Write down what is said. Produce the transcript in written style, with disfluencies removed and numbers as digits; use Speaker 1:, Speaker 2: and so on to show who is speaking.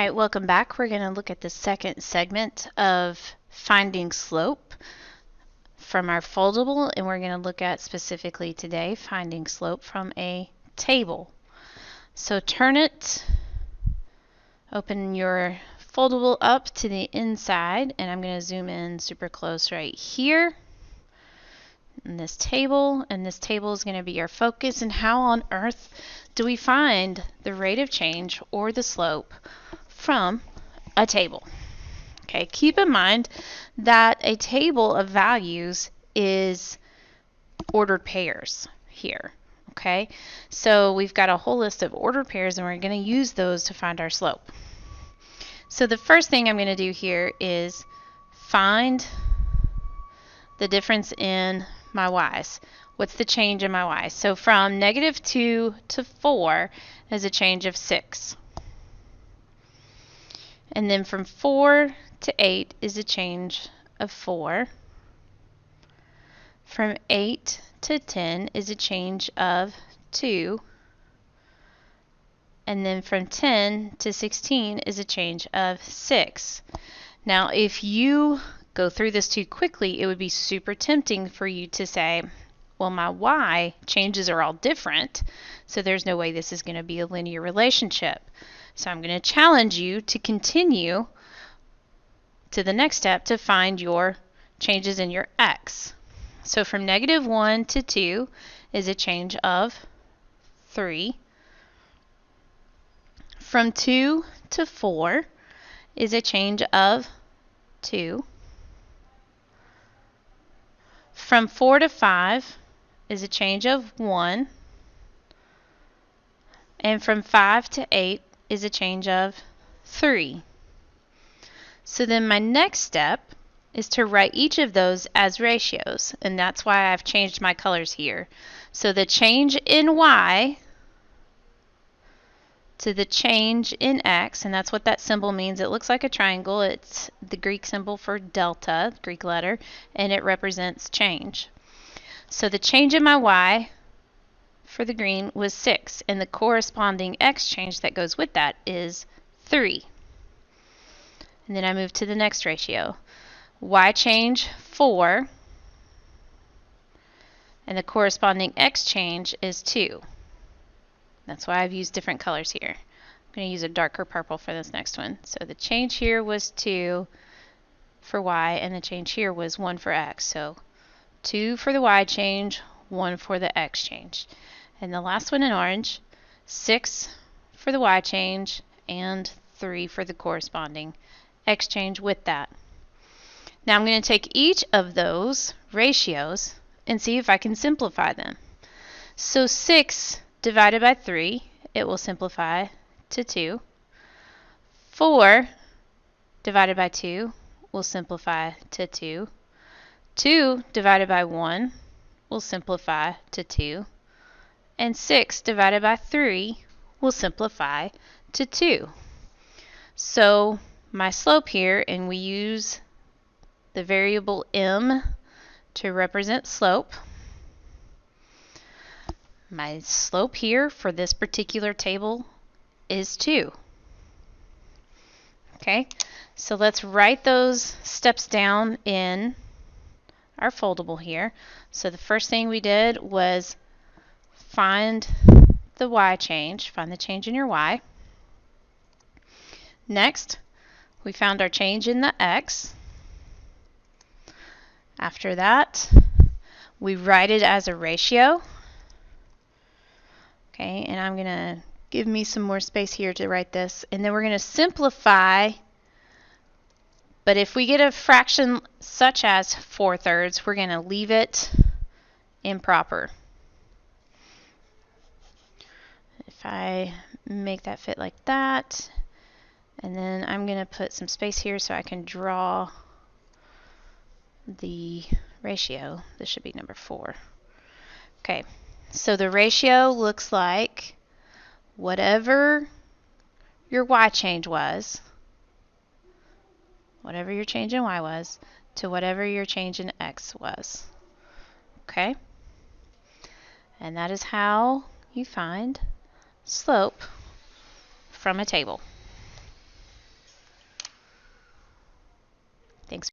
Speaker 1: Alright, welcome back. We're going to look at the second segment of finding slope from our foldable, and we're going to look at specifically today finding slope from a table. So turn it, open your foldable up to the inside, and I'm going to zoom in super close right here in this table, and this table is going to be our focus. And how on earth do we find the rate of change or the slope from a table? Okay, keep in mind that a table of values is ordered pairs here. Okay, so we've got a whole list of ordered pairs, and we're going to use those to find our slope. So the first thing I'm going to do here is find the difference in my y's. What's the change in my y's? So from -2 to 4 is a change of 6. And then from 4 to 8 is a change of 4. From 8 to 10 is a change of 2. And then from 10 to 16 is a change of 6. Now, if you go through this too quickly, it would be super tempting for you to say, well, my y changes are all different, so there's no way this is going to be a linear relationship. So I'm going to challenge you to continue to the next step to find your changes in your x. So from -1 to 2 is a change of 3. From 2 to 4 is a change of 2. From 4 to 5 is a change of 1. And from 5 to 8 is a change of 3. So then my next step is to write each of those as ratios, and that's why I've changed my colors here. So the change in y to the change in x, and that's what that symbol means. It looks like a triangle. It's the Greek symbol for delta, Greek letter, and it represents change. So the change in my y for the green was 6, and the corresponding x change that goes with that is 3. And then I move to the next ratio. Y change 4, and the corresponding x change is 2. That's why I've used different colors here. I'm going to use a darker purple for this next one. So the change here was 2 for y, and the change here was 1 for x. So 2 for the y change, 1 for the x change. And the last one in orange, 6 for the y change, and 3 for the corresponding x change with that. Now I'm going to take each of those ratios and see if I can simplify them. So 6 divided by 3, it will simplify to 2. 4 divided by 2 will simplify to 2. 2 divided by 1 will simplify to 2. And 6 divided by 3 will simplify to 2. So my slope here, and we use the variable m to represent slope. My slope here for this particular table is 2. Okay, so let's write those steps down in our foldable here. So the first thing we did was find the y change, find the change in your y. Next, we found our change in the x. After that, we write it as a ratio. Okay, and I'm going to give me some more space here to write this. And then we're going to simplify. But if we get a fraction such as 4/3, we're going to leave it improper. If I make that fit like that, and then I'm going to put some space here so I can draw the ratio. This should be number 4. Okay, so the ratio looks like whatever your y change was, whatever your change in y was, to whatever your change in x was. Okay? And that is how you find slope from a table.